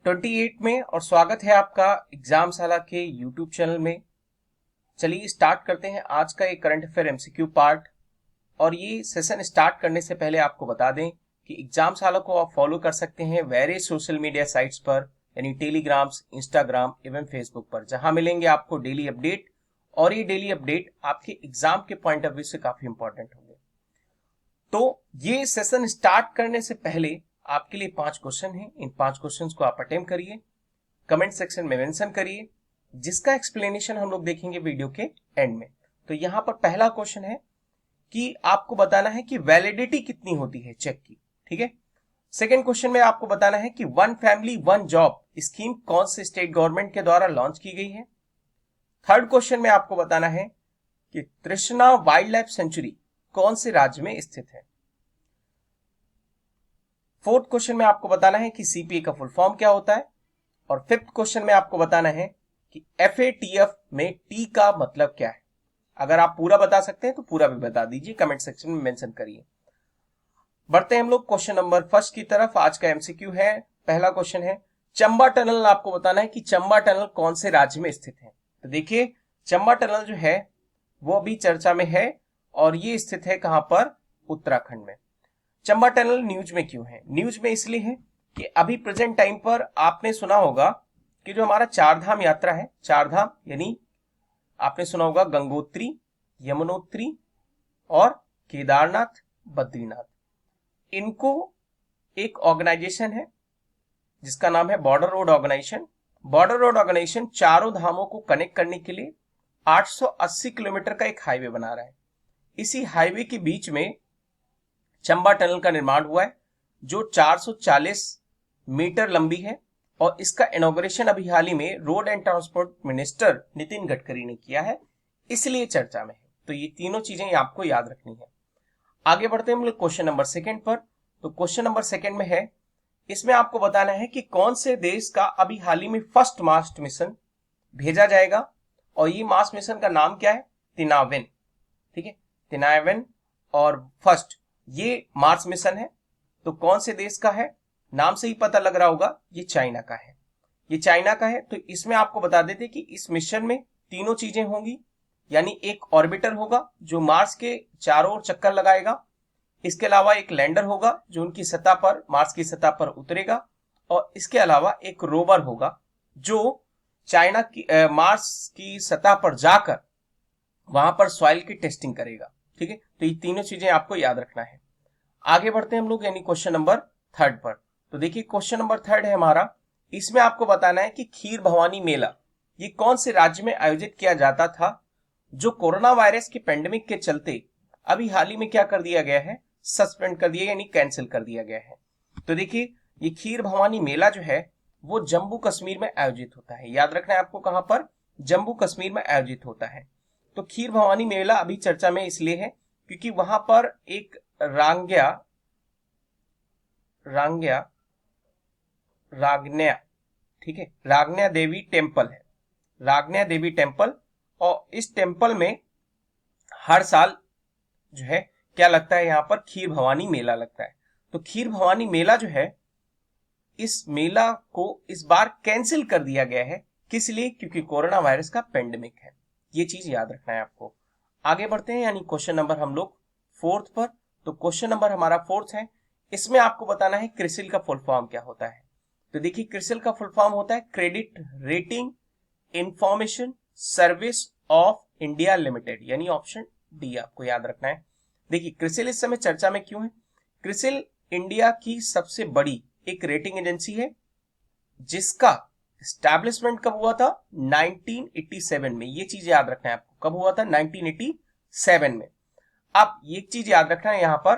28 में और स्वागत है आपका एग्जामशाला के यूट्यूब चैनल में। चलिए स्टार्ट करते हैं आज का एक करंट अफेयर एमसीक्यू पार्ट। और ये सेशन स्टार्ट करने से पहले आपको बता दें कि एग्जामशाला को आप फॉलो कर सकते हैं वेरियस सोशल मीडिया साइट्स पर, यानी टेलीग्राम्स, इंस्टाग्राम एवं फेसबुक पर, जहां मिलेंगे आपको डेली अपडेट। और ये डेली अपडेट आपके एग्जाम के पॉइंट ऑफ व्यू से काफी इंपॉर्टेंट होंगे। तो ये सेशन स्टार्ट करने से पहले आपके लिए 5 क्वेश्चन हैं। इन 5 क्वेश्चंस को आप अटेम्प्ट करिए, कमेंट सेक्शन में मेंशन करिए, जिसका एक्सप्लेनेशन हम लोग देखेंगे वीडियो के एंड में। तो यहां पर पहला क्वेश्चन है कि आपको बताना है कि वैलिडिटी कितनी होती है चेक की, ठीक है। सेकेंड क्वेश्चन में आपको बताना है कि one family one job scheme कौन से स्टेट गवर्नमेंट के द्वारा लॉन्च की गई है। थर्ड क्वेश्चन में आपको बताना है कि तृष्णा वाइल्ड लाइफ सेंचुरी कौन से राज्य में स्थित है। फोर्थ क्वेश्चन में आपको बताना है कि सीपीए का फुल फॉर्म क्या होता है। और फिफ्थ क्वेश्चन में आपको बताना है कि एफएटीएफ में टी का मतलब क्या है। अगर आप पूरा बता सकते हैं तो पूरा भी बता दीजिए, कमेंट सेक्शन में मेंशन करिए। बढ़ते हैं हम लोग क्वेश्चन नंबर फर्स्ट की तरफ। आज का एमसीक्यू है, पहला क्वेश्चन है चंबा टनल। आपको बताना है कि चंबा टनल कौन से राज्य में स्थित है। तो देखिए, चंबा टनल जो है वो अभी चर्चा में है और ये स्थित है कहां पर, उत्तराखंड में। चंबा टनल न्यूज में क्यों है? न्यूज में इसलिए है कि अभी प्रेजेंट टाइम पर आपने सुना होगा कि जो हमारा चारधाम यात्रा है, चारधाम यानी आपने सुना होगा गंगोत्री, यमुनोत्री और केदारनाथ, बद्रीनाथ। इनको एक ऑर्गेनाइजेशन है जिसका नाम है border road organisation. Border road organisation चारों धामों को कनेक्ट करने के लिए 880 किलोमीटर का एक हाईवे बना रहा है। इसी हाईवे के बीच में चंबा टनल का निर्माण हुआ है जो 440 मीटर लंबी है। और इसका इनॉग्रेशन अभी हाल ही में road and transport minister Nitin Gadkari ने किया है, इसलिए चर्चा में है। तो ये तीनों चीजें आपको याद रखनी है। आगे बढ़ते हैं हम लोग क्वेश्चन नंबर सेकंड पर। तो क्वेश्चन नंबर सेकंड में है, इसमें आपको बताना है कि कौन से देश का अभी हाल ही में फर्स्ट मार्स मिशन भेजा जाएगा। और ये मार्स मिशन का नाम क्या है? तिनावेन, ठीक है, तिनावेन। और फर्स्ट ये मार्स मिशन है तो कौन से देश का है? नाम से ही पता लग रहा होगा, ये चाइना का है। ये चाइना का है। तो इसमें आपको बता देते कि इस मिशन में तीनों चीजें होंगी, यानी एक ऑर्बिटर होगा जो मार्स के चारों ओर चक्कर लगाएगा। इसके अलावा एक लैंडर होगा जो उनकी सतह पर, मार्स की सतह पर उतरेगा। और इसके अलावा एक रोवर होगा जो चाइना की मार्स की सतह पर जाकर वहां पर सॉइल की टेस्टिंग करेगा, ठीक है। तो ये तीनों चीजें आपको याद रखना है। आगे बढ़ते हैं हम लोग, यानी क्वेश्चन नंबर थर्ड पर। तो देखिए, क्वेश्चन नंबर थर्ड है हमारा, इसमें आपको बताना है कि खीर भवानी मेला ये कौन से राज्य में आयोजित किया जाता था, जो कोरोना वायरस के पेंडेमिक के चलते अभी हाल ही में क्या कर दिया गया है, सस्पेंड कर दिया, यानी कैंसिल कर दिया गया है। तो देखिए, ये खीर भवानी मेला जो है वो जम्मू कश्मीर में आयोजित होता है। याद रखना है आपको, कहां पर? जम्मू कश्मीर में आयोजित होता है। तो खीर भवानी मेला अभी चर्चा में इसलिए है क्योंकि वहां पर एक रांग्या राग्न्या, ठीक है, राग्न्या देवी टेम्पल है, राग्न्या देवी टेम्पल। और इस टेम्पल में हर साल जो है क्या लगता है, यहां पर खीर भवानी मेला लगता है। तो खीर भवानी मेला जो है, इस मेला को इस बार कैंसिल कर दिया गया है। किस लिए? क्योंकि कोरोना वायरस का पेंडेमिक है। ये चीज याद रखना है आपको। आगे बढ़ते हैं, यानी क्वेश्चन नंबर हम लोग फोर्थ पर। तो क्वेश्चन नंबर हमारा फोर्थ है, इसमें आपको बताना है क्रिसिल का फुल फॉर्म क्या होता है। तो देखिए, क्रिसिल का फुल फॉर्म होता है credit rating information service of India limited, यानी ऑप्शन डी आपको याद रखना है। देखिए, क्रिसिल इस समय चर्चा में क्यों है? क्रिसिल इंडिया की सबसे बड़ी एक रेटिंग एजेंसी है जिसका एस्टैब्लिशमेंट कब हुआ था? 1987 में। ये चीज याद रखना है आपको, कब हुआ था? 1987 में। अब ये चीज याद रखना है यहां पर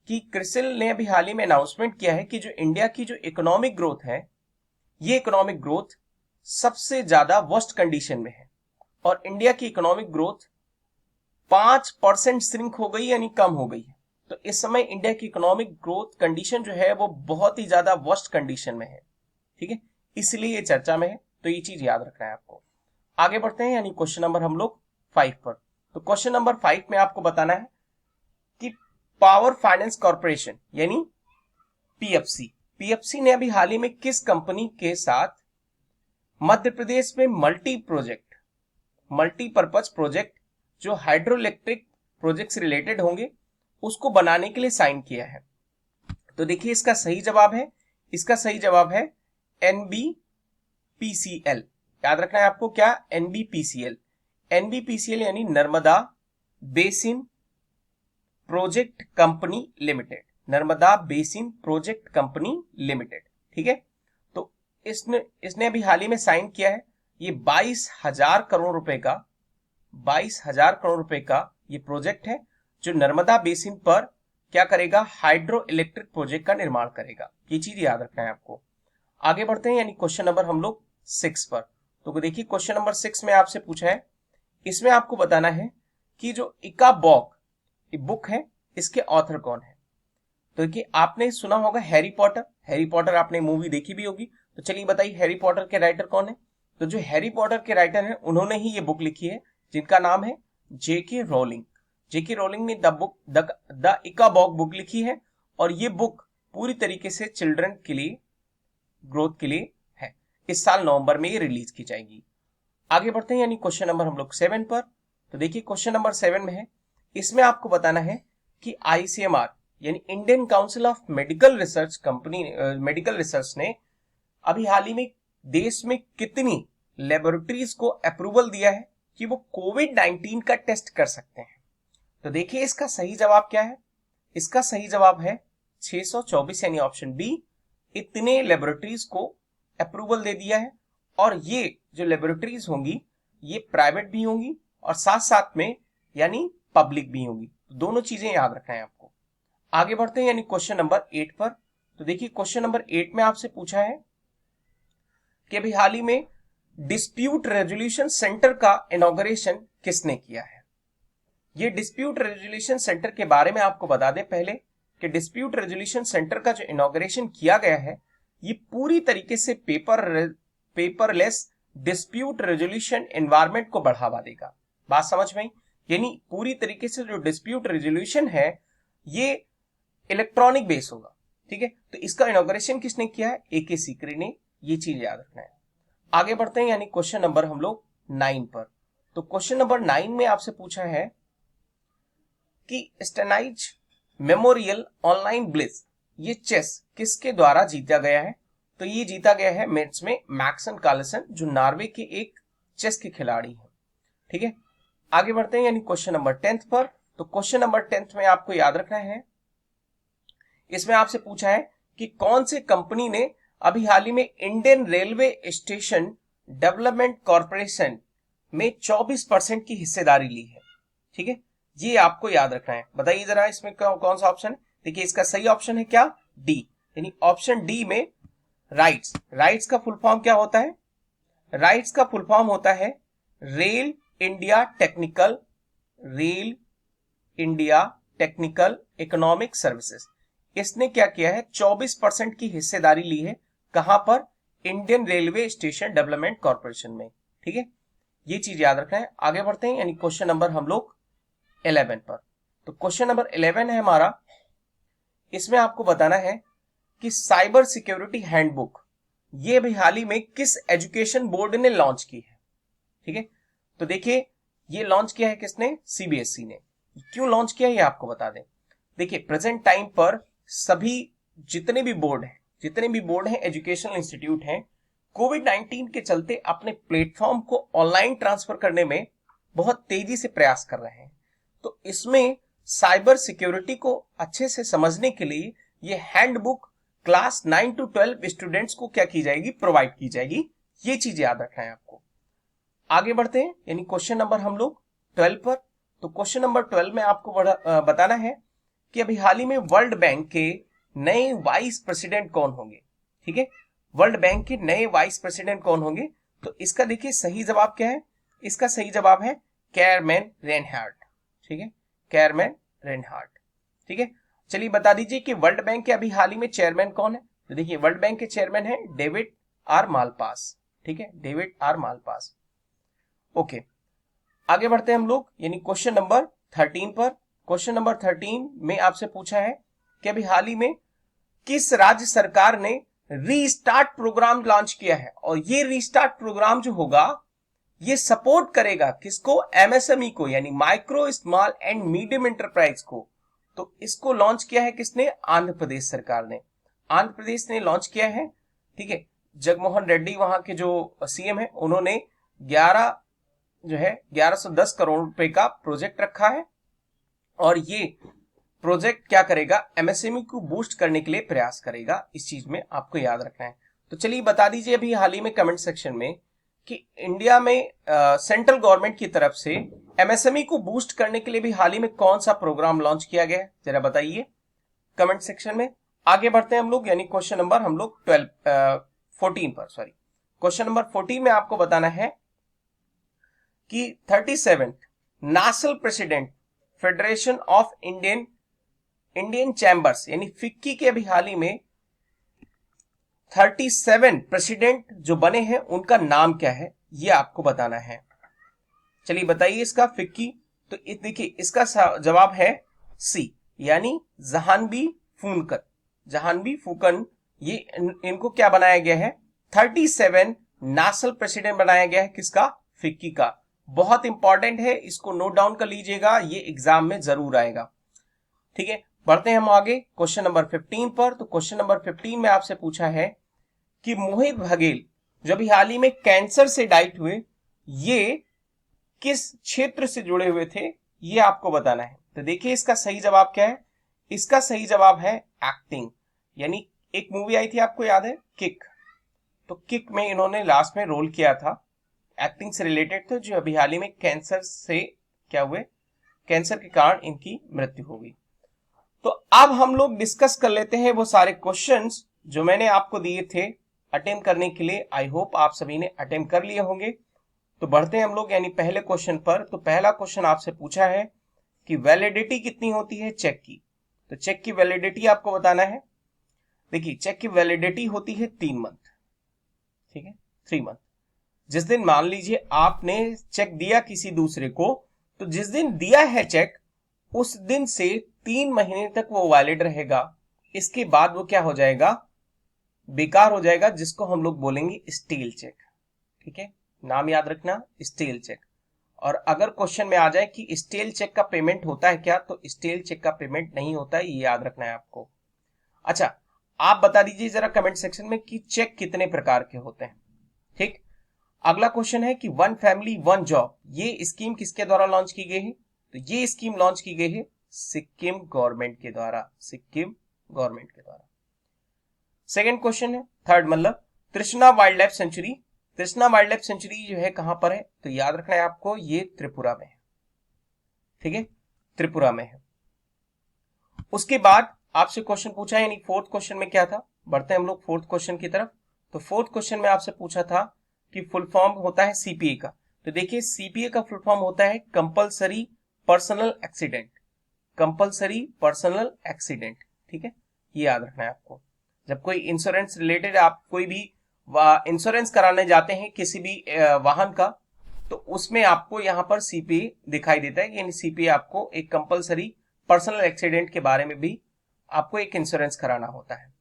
कि क्रिसिल ने अभी हाल ही में अनाउंसमेंट किया है कि जो इंडिया की जो इकोनॉमिक ग्रोथ है, ये इकोनॉमिक ग्रोथ सबसे ज्यादा वर्स्ट कंडीशन में है। और इंडिया की इकोनॉमिक ग्रोथ 5% श्रिंक हो गई, यानी कम हो गई है। तो इस समय इंडिया की इकोनॉमिक ग्रोथ कंडीशन जो है वो बहुत ही ज्यादा वर्स्ट कंडीशन में है, ठीक है, इसलिए ये चर्चा में है। तो ये चीज याद रखना है आपको। आगे बढ़ते हैं, यानी क्वेश्चन नंबर हम लोग 5 पर। तो क्वेश्चन नंबर 5 में आपको बताना है कि पावर फाइनेंस कॉर्पोरेशन यानी पीएफसी, पीएफसी ने अभी हाल ही में किस कंपनी के साथ मध्य प्रदेश में मल्टीपर्पज प्रोजेक्ट जो हाइड्रो इलेक्ट्रिक प्रोजेक्ट से रिलेटेड होंगे उसको बनाने के लिए साइन किया है? तो देखिए इसका सही जवाब है एनबीपीसीएल। याद रखना है आपको, क्या? एनबीपीसीएल। एनबीपीसीएल यानी Narmada basin project company limited. Narmada basin project company limited, ठीक है। तो इसने अभी हाल ही में साइन किया है। ये 22,000 करोड़ रुपए का ये प्रोजेक्ट है जो नर्मदा बेसिन पर क्या करेगा? हाइड्रो इलेक्ट्रिक प्रोजेक्ट का निर्माण करेगा। ये चीज याद रखना है आपको। आगे बढ़ते हैं, यानी क्वेश्चन नंबर हम लोग 6 पर। तो देखिए क्वेश्चन नंबर 6 में आपसे पूछा है, इसमें आपको बताना है कि जो इकाबॉक बुक है इसके ऑथर कौन है? तो देखिए आपने सुना होगा हैरी पॉटर आपने मूवी देखी भी होगी। तो चलिए बताइए हैरी पॉटर के राइटर कौन है? तो जो हैरी पॉटर के राइटर हैं उन्होंने ही ये बुक लिखी है जिनका नाम है जेके रोलिंग। जेके रोलिंग ने द इकाबॉक बुक लिखी है और ये बुक पूरी तरीके से चिल्ड्रन के लिए ग्रोथ के लिए है। इस साल नवंबर में ये रिलीज की जाएगी। आगे बढ़ते हैं, यानी क्वेश्चन नंबर हम लोग 7 पर। तो देखिए क्वेश्चन नंबर 7 में है, इसमें आपको बताना है कि आईसीएमआर यानी Indian council of medical research ने अभी हाल ही में देश में कितनी लेबोरेटरीज को अप्रूवल दिया है कि वो कोविड-19 का टेस्ट कर सकते हैं? तो देखिए इसका सही जवाब क्या है? इसका सही जवाब है 624 यानी ऑप्शन बी। इतने लेबोरेटरीज को अप्रूवल दे दिया है और ये जो लेबोरेटरीज होंगी ये प्राइवेट भी होंगी और साथ साथ में यानी पब्लिक भी होंगी। दोनों चीजें याद रखना है आपको। आगे बढ़ते हैं, यानी क्वेश्चन नंबर 8 पर। तो देखिए क्वेश्चन नंबर 8 में आपसे पूछा है कि अभी हाल ही में डिस्प्यूट रेजोल्यूशन सेंटर का इनॉग्रेशन किसने किया है? ये डिस्प्यूट रेजोल्यूशन सेंटर के बारे में आपको बता दें पहले कि डिस्प्यूट रेजोल्यूशन सेंटर का जो इनॉग्रेशन किया गया है ये पूरी तरीके से पेपरलेस डिस्प्यूट रेजोल्यूशन एनवायरनमेंट को बढ़ावा देगा। बात समझ में आई? यानी पूरी तरीके से जो डिस्प्यूट रेजोल्यूशन है ये इलेक्ट्रॉनिक बेस होगा, ठीक है। तो इसका इनॉग्रेशन किसने किया है? एके सीकरी ने। ये चीज याद रखना है। आगे बढ़ते हैं, यानी क्वेश्चन नंबर हम लोग 9 पर। तो क्वेश्चन नंबर 9 में आपसे पूछा है कि स्टेनाइज मेमोरियल ऑनलाइन ब्लिस ये चेस किसके द्वारा जीता गया है? तो ये जीता गया है मेट्स में मैक्सन कार्लसन जो नॉर्वे के एक चेस के खिलाड़ी हैं, ठीक है। आगे बढ़ते हैं, यानी क्वेश्चन नंबर 10 पर। तो क्वेश्चन नंबर 10 में आपको याद रखना है, इसमें आपसे पूछा है कि कौन सी कंपनी ने अभी हाल ही में Indian railway station development corporation में 24% की हिस्सेदारी ली है, ठीक है। ये आपको याद रखना है। बताइए जरा इसमें कौन सा ऑप्शन है? देखिए इसका सही ऑप्शन है क्या? डी, यानी ऑप्शन डी में राइट्स का फुल फॉर्म क्या होता है? राइट्स का फुल फॉर्म होता है rail India technical economic services. इसने क्या किया है? 24% की हिस्सेदारी ली है। कहां पर? Indian railway station development corporation में, ठीक है। ये चीज याद रखना है। आगे बढ़ते हैं, यानी क्वेश्चन नंबर हम लोग 11 पर। तो क्वेश्चन नंबर 11 है हमारा, इसमें आपको बताना है कि साइबर सिक्योरिटी हैंडबुक ये भी हाल ही में किस एजुकेशन बोर्ड ने लॉन्च की है, ठीक है। तो देखिए ये लॉन्च किया है किसने? सीबीएसई ने। क्यों लॉन्च किया ये आपको बता दें। देखिए प्रेजेंट टाइम पर सभी जितने भी बोर्ड हैं एजुकेशनल इंस्टीट्यूट हैं, कोविड-19 के चलते अपने प्लेटफॉर्म को ऑनलाइन ट्रांसफर करने में बहुत तेजी से प्रयास कर रहे हैं। तो इसमें साइबर सिक्योरिटी को अच्छे से समझने के लिए ये हैंडबुक क्लास 9 to 12 स्टूडेंट्स को क्या की जाएगी? प्रोवाइड की जाएगी। ये चीज याद रखना है आपको। आगे बढ़ते हैं, यानी क्वेश्चन नंबर हम लोग 12 पर। तो क्वेश्चन नंबर 12 में आपको बताना है कि अभी हाल ही में वर्ल्ड बैंक के नए वाइस प्रेसिडेंट कौन होंगे, ठीक है। वर्ल्ड बैंक के नए वाइस प्रेसिडेंट कौन होंगे? तो इसका देखिए सही जवाब क्या है? इसका सही जवाब है कैरमेन रेनहार्ट, ठीक है। कैरमेन रेनहार्ट, ठीक है। चलिए बता दीजिए कि वर्ल्ड बैंक के अभी हाल ही में चेयरमैन कौन है? तो देखिए वर्ल्ड बैंक के चेयरमैन है डेविड आर मालपास, ठीक है, डेविड आर मालपास। ओके, आगे बढ़ते हैं हम लोग, यानी क्वेश्चन नंबर 13 पर। क्वेश्चन नंबर 13 में आपसे पूछा है कि अभी हाल ही में किस राज्य सरकार ने रीस्टार्ट प्रोग्राम लॉन्च किया है, और ये रीस्टार्ट प्रोग्राम जो होगा ये सपोर्ट करेगा किसको, एमएसएमई को, यानी micro small and medium enterprise को। तो इसको लॉन्च किया है किसने, आंध्र प्रदेश सरकार ने, आंध्र प्रदेश ने लॉन्च किया है। ठीक है, जगनमोहन रेड्डी वहां के जो सीएम है, उन्होंने 1110 करोड़ रुपए का प्रोजेक्ट रखा है, और ये प्रोजेक्ट क्या करेगा, एमएसएमई को बूस्ट करने के लिए प्रयास करेगा। इस चीज में आपको याद रखना है। तो चलिए बता दीजिए अभी हाल ही में कमेंट सेक्शन में कि इंडिया में सेंट्रल गवर्नमेंट की तरफ से एमएसएमई को बूस्ट करने के लिए भी हाल ही में कौन सा प्रोग्राम लॉन्च किया गया है, जरा बताइए कमेंट सेक्शन में। आगे बढ़ते हैं हम लोग, यानी क्वेश्चन नंबर हम लोग 14 पर, सॉरी क्वेश्चन नंबर 14 में आपको बताना है कि 37 national president federation of Indian chambers यानी फिक्की के अभी हाल ही में 37 प्रेसिडेंट जो बने हैं उनका नाम क्या है, ये आपको बताना है। चलिए बताइए इसका फिक्की। तो देखिए इसका जवाब है सी, यानी जहानबी फूकन, जहानबी फूकन। ये इनको क्या बनाया गया है, 37 नेशनल प्रेसिडेंट बनाया गया है किसका, फिक्की का। बहुत इंपॉर्टेंट है, इसको नोट डाउन कर लीजिएगा, ये एग्जाम में जरूर आएगा। ठीक है, बढ़ते हैं हम आगे क्वेश्चन नंबर 15 पर। तो क्वेश्चन नंबर 15 में आपसे पूछा है कि मोहित बघेल जो भी हाल ही में कैंसर से डाइट हुए, ये किस क्षेत्र से जुड़े हुए थे, ये आपको बताना है। तो देखिए इसका सही जवाब क्या है, इसका सही जवाब है एक्टिंग। यानी एक मूवी आई थी आपको याद है, किक, तो किक में इन्होंने लास्ट में रोल किया था, एक्टिंग से रिलेटेड थे, जो अभी हाल ही में कैंसर से क्या हुए, कैंसर के कारण इनकी मृत्यु हो गई। तो अब हम लोग डिस्कस कर लेते हैं वो सारे क्वेश्चंस जो मैंने आपको दिए थे अटेम्प्ट करने के लिए। आई होप आप सभी ने अटेम्प्ट कर लिए होंगे। तो बढ़ते हैं हम लोग यानी पहले क्वेश्चन पर। तो पहला क्वेश्चन आपसे पूछा है कि वैलिडिटी कितनी होती है चेक की। तो चेक की वैलिडिटी आपको बताना है। देखिए चेक की वैलिडिटी होती है 3 मंथ, ठीक है, 3 मंथ। जिस दिन मान लीजिए आपने चेक दिया किसी दूसरे को, तो जिस दिन दिया है चेक उस दिन से 3 महीने तक वो वैलिड रहेगा। इसके बाद वो क्या हो जाएगा, बेकार हो जाएगा, जिसको हम लोग बोलेंगे स्टील चेक। ठीक है, नाम याद रखना, स्टील चेक। और अगर क्वेश्चन में आ जाए कि स्टील चेक का पेमेंट होता है क्या, तो स्टील चेक का पेमेंट नहीं होता है, ये याद रखना है आपको। अच्छा, आप बता दीजिए जरा कमेंट सेक्शन में कि चेक कितने प्रकार के होते हैं। ठीक, अगला क्वेश्चन है कि वन फैमिली वन जॉब, ये स्कीम किसके द्वारा लॉन्च की गई है। तो ये स्कीम लॉन्च की गई है सिक्किम गवर्नमेंट के द्वारा, सिक्किम गवर्नमेंट के द्वारा। सेकंड क्वेश्चन है, थर्ड मतलब तृष्णा वाइल्ड लाइफ सेंचुरी। तृष्णा वाइल्ड लाइफ सेंचुरी जो है कहां पर है, तो याद रखना है आपको, ये त्रिपुरा में है। ठीक है, त्रिपुरा में है। उसके बाद आपसे क्वेश्चन पूछा है, यानी फोर्थ क्वेश्चन में क्या था, बढ़ते हैं हम लोग फोर्थ क्वेश्चन की तरफ। तो फोर्थ क्वेश्चन में आपसे पूछा था कि फुल फॉर्म होता है सीपीए का। तो देखिए सीपीए का फुल फॉर्म होता है compulsory personal accident, compulsory personal accident. ठीक है, ये याद रखना है आपको। जब कोई इंश्योरेंस रिलेटेड आप कोई भी इंश्योरेंस कराने जाते हैं किसी भी वाहन का, तो उसमें आपको यहां पर सीपीए दिखाई देता है, यानी सीपीए आपको एक कंपल्सरी पर्सनल एक्सीडेंट के बारे में भी आपको एक इंश्योरेंस कराना होता है।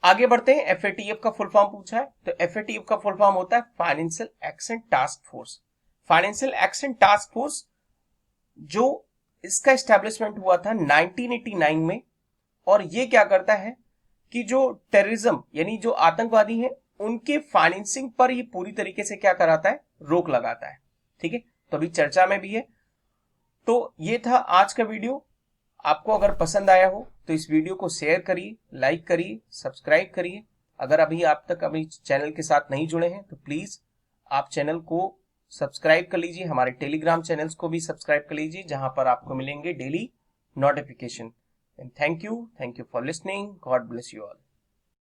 आगे बढ़ते हैं, एफएटीएफ का फुल फॉर्म पूछा है। तो एफएटीएफ का फुल फॉर्म होता है financial action task force. Financial action task force जो इसका एस्टेब्लिशमेंट हुआ था 1989 में, और ये क्या करता है कि जो टेररिज्म यानी जो आतंकवादी हैं उनके फाइनेंसिंग पर ये पूरी तरीके से क्या कराता है, रोक लगाता है। ठीक है, तो अभी चर्चा में भी है। तो ये था आज का वीडियो। आपको अगर पसंद आया हो तो इस वीडियो को शेयर करिए, लाइक करिए, सब्सक्राइब करिए। अगर अभी आप तक अभी चैनल के साथ नहीं जुड़े हैं तो प्लीज आप चैनल को सब्सक्राइब कर लीजिए, हमारे टेलीग्राम चैनल्स को भी सब्सक्राइब कर लीजिए, जहां पर आपको मिलेंगे daily notification. Thank you for listening. God bless you all.